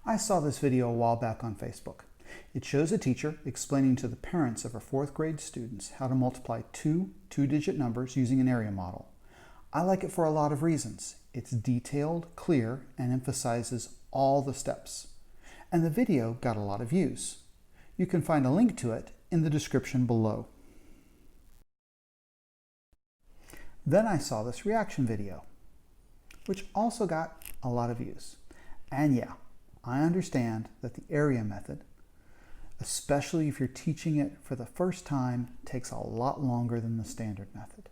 I saw this video a while back on Facebook. It shows a teacher explaining to the parents of her 4th grade students how to multiply two two-digit numbers using an area model. I like it for a lot of reasons. It's detailed, clear, and emphasizes all the steps. And the video got a lot of views. You can find a link to it in the description below. Then I saw this reaction video, which also got a lot of views. And yeah, I understand that the area method, especially if you're teaching it for the first time, takes a lot longer than the standard method.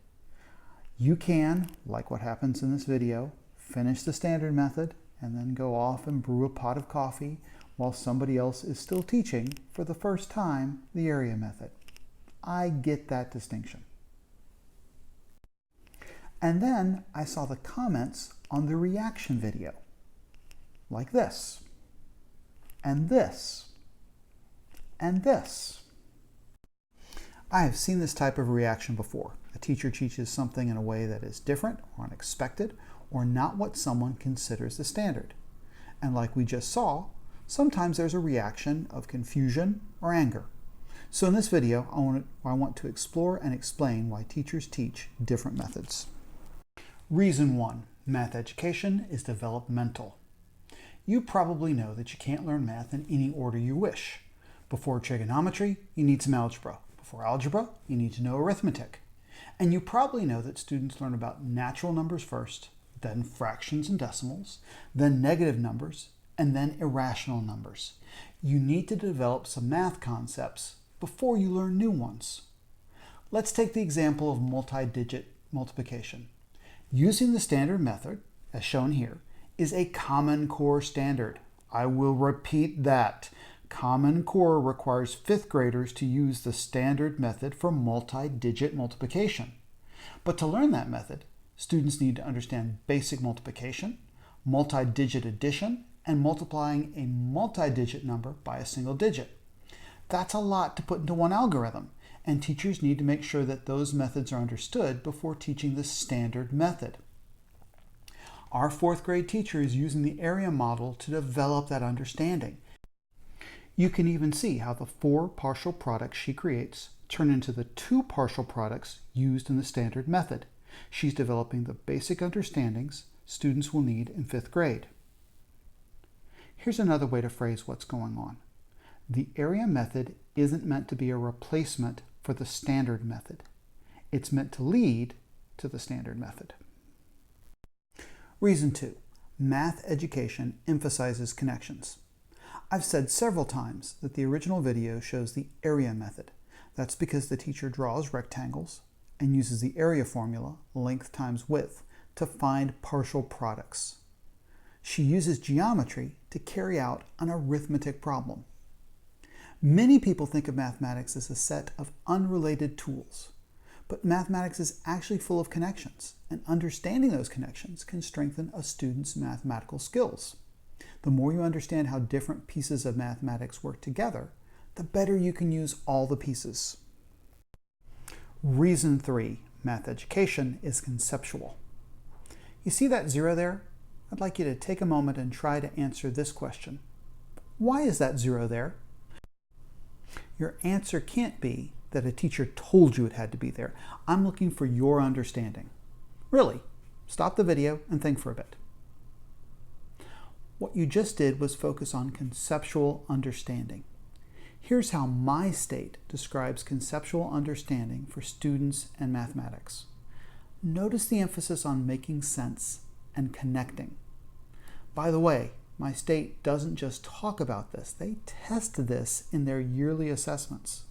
You can, like what happens in this video, finish the standard method and then go off and brew a pot of coffee while somebody else is still teaching for the first time the area method. I get that distinction. And then I saw the comments on the reaction video, like this, and this, and this. I have seen this type of reaction before. A teacher teaches something in a way that is different or unexpected or not what someone considers the standard. And like we just saw, sometimes there's a reaction of confusion or anger. So in this video, I want to explore and explain why teachers teach different methods. Reason 1, math education is developmental. You probably know that you can't learn math in any order you wish. Before trigonometry, you need some algebra. Before algebra, you need to know arithmetic. And you probably know that students learn about natural numbers first, then fractions and decimals, then negative numbers, and then irrational numbers. You need to develop some math concepts before you learn new ones. Let's take the example of multi-digit multiplication. Using the standard method, as shown here, is a Common Core standard. I will repeat that. Common Core requires 5th graders to use the standard method for multi-digit multiplication. But to learn that method, students need to understand basic multiplication, multi-digit addition, and multiplying a multi-digit number by a single digit. That's a lot to put into one algorithm, and teachers need to make sure that those methods are understood before teaching the standard method. Our 4th grade teacher is using the area model to develop that understanding. You can even see how the 4 partial products she creates turn into the 2 partial products used in the standard method. She's developing the basic understandings students will need in 5th grade. Here's another way to phrase what's going on. The area method isn't meant to be a replacement for the standard method. It's meant to lead to the standard method. Reason 2, math education emphasizes connections. I've said several times that the original video shows the area method. That's because the teacher draws rectangles and uses the area formula, length times width, to find partial products. She uses geometry to carry out an arithmetic problem. Many people think of mathematics as a set of unrelated tools, but mathematics is actually full of connections, and understanding those connections can strengthen a student's mathematical skills. The more you understand how different pieces of mathematics work together, the better you can use all the pieces. Reason 3, math education is conceptual. You see that 0 there? I'd like you to take a moment and try to answer this question. Why is that 0 there? Your answer can't be that a teacher told you it had to be there. I'm looking for your understanding. Really, stop the video and think for a bit. What you just did was focus on conceptual understanding. Here's how my state describes conceptual understanding for students and mathematics. Notice the emphasis on making sense and connecting. By the way, my state doesn't just talk about this, they test this in their yearly assessments.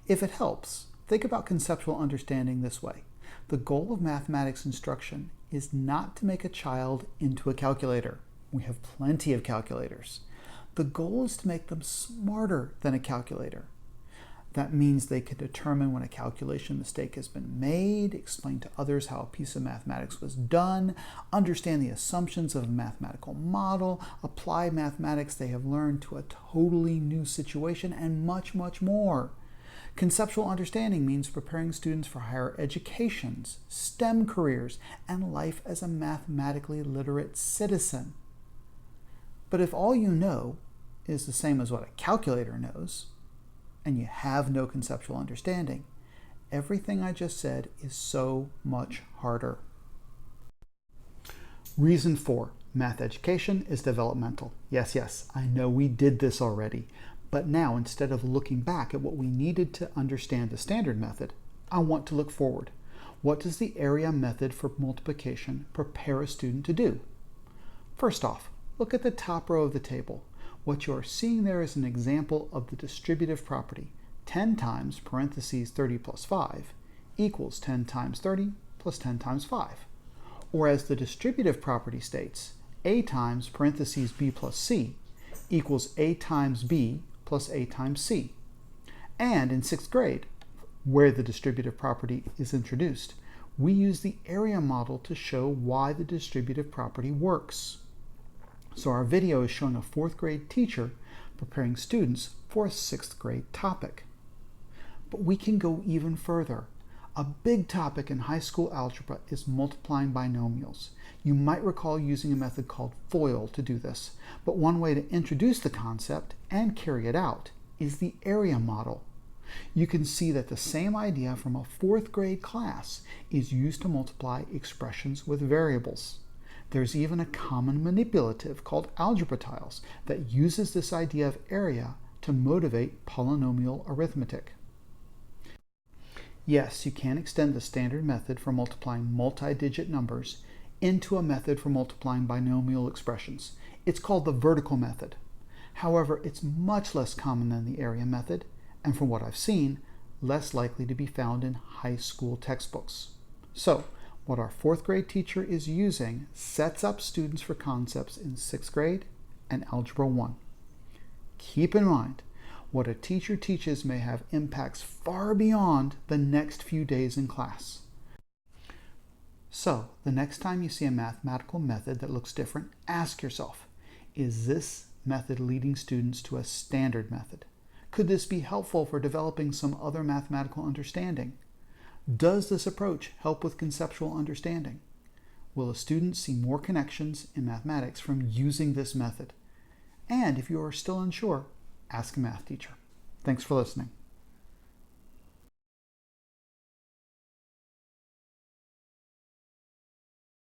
If it helps, think about conceptual understanding this way. The goal of mathematics instruction is not to make a child into a calculator. We have plenty of calculators. The goal is to make them smarter than a calculator. That means they can determine when a calculation mistake has been made, explain to others how a piece of mathematics was done, understand the assumptions of a mathematical model, apply mathematics they have learned to a totally new situation, and much, much more. Conceptual understanding means preparing students for higher educations, STEM careers, and life as a mathematically literate citizen. But if all you know is the same as what a calculator knows, and you have no conceptual understanding, everything I just said is so much harder. Reason 4, math education is developmental. Yes, I know we did this already, but now instead of looking back at what we needed to understand the standard method, I want to look forward. What does the area method for multiplication prepare a student to do? First off, look at the top row of the table. What you're seeing there is an example of the distributive property. 10 times parentheses 30 plus 5 equals 10 times 30 plus 10 times 5. Or as the distributive property states, a times parentheses b plus c equals a times b plus a times c. And in 6th grade, where the distributive property is introduced, we use the area model to show why the distributive property works. So our video is showing a 4th grade teacher preparing students for a 6th grade topic. But we can go even further. A big topic in high school algebra is multiplying binomials. You might recall using a method called FOIL to do this, but one way to introduce the concept and carry it out is the area model. You can see that the same idea from a 4th grade class is used to multiply expressions with variables. There's even a common manipulative called algebra tiles that uses this idea of area to motivate polynomial arithmetic. Yes, you can extend the standard method for multiplying multi-digit numbers into a method for multiplying binomial expressions. It's called the vertical method. However, it's much less common than the area method, and from what I've seen, less likely to be found in high school textbooks. So, what our 4th grade teacher is using sets up students for concepts in 6th grade and Algebra 1. Keep in mind, what a teacher teaches may have impacts far beyond the next few days in class. So, the next time you see a mathematical method that looks different, ask yourself, is this method leading students to a standard method? Could this be helpful for developing some other mathematical understanding? Does this approach help with conceptual understanding? Will a student see more connections in mathematics from using this method? And if you are still unsure, ask a math teacher. Thanks for listening.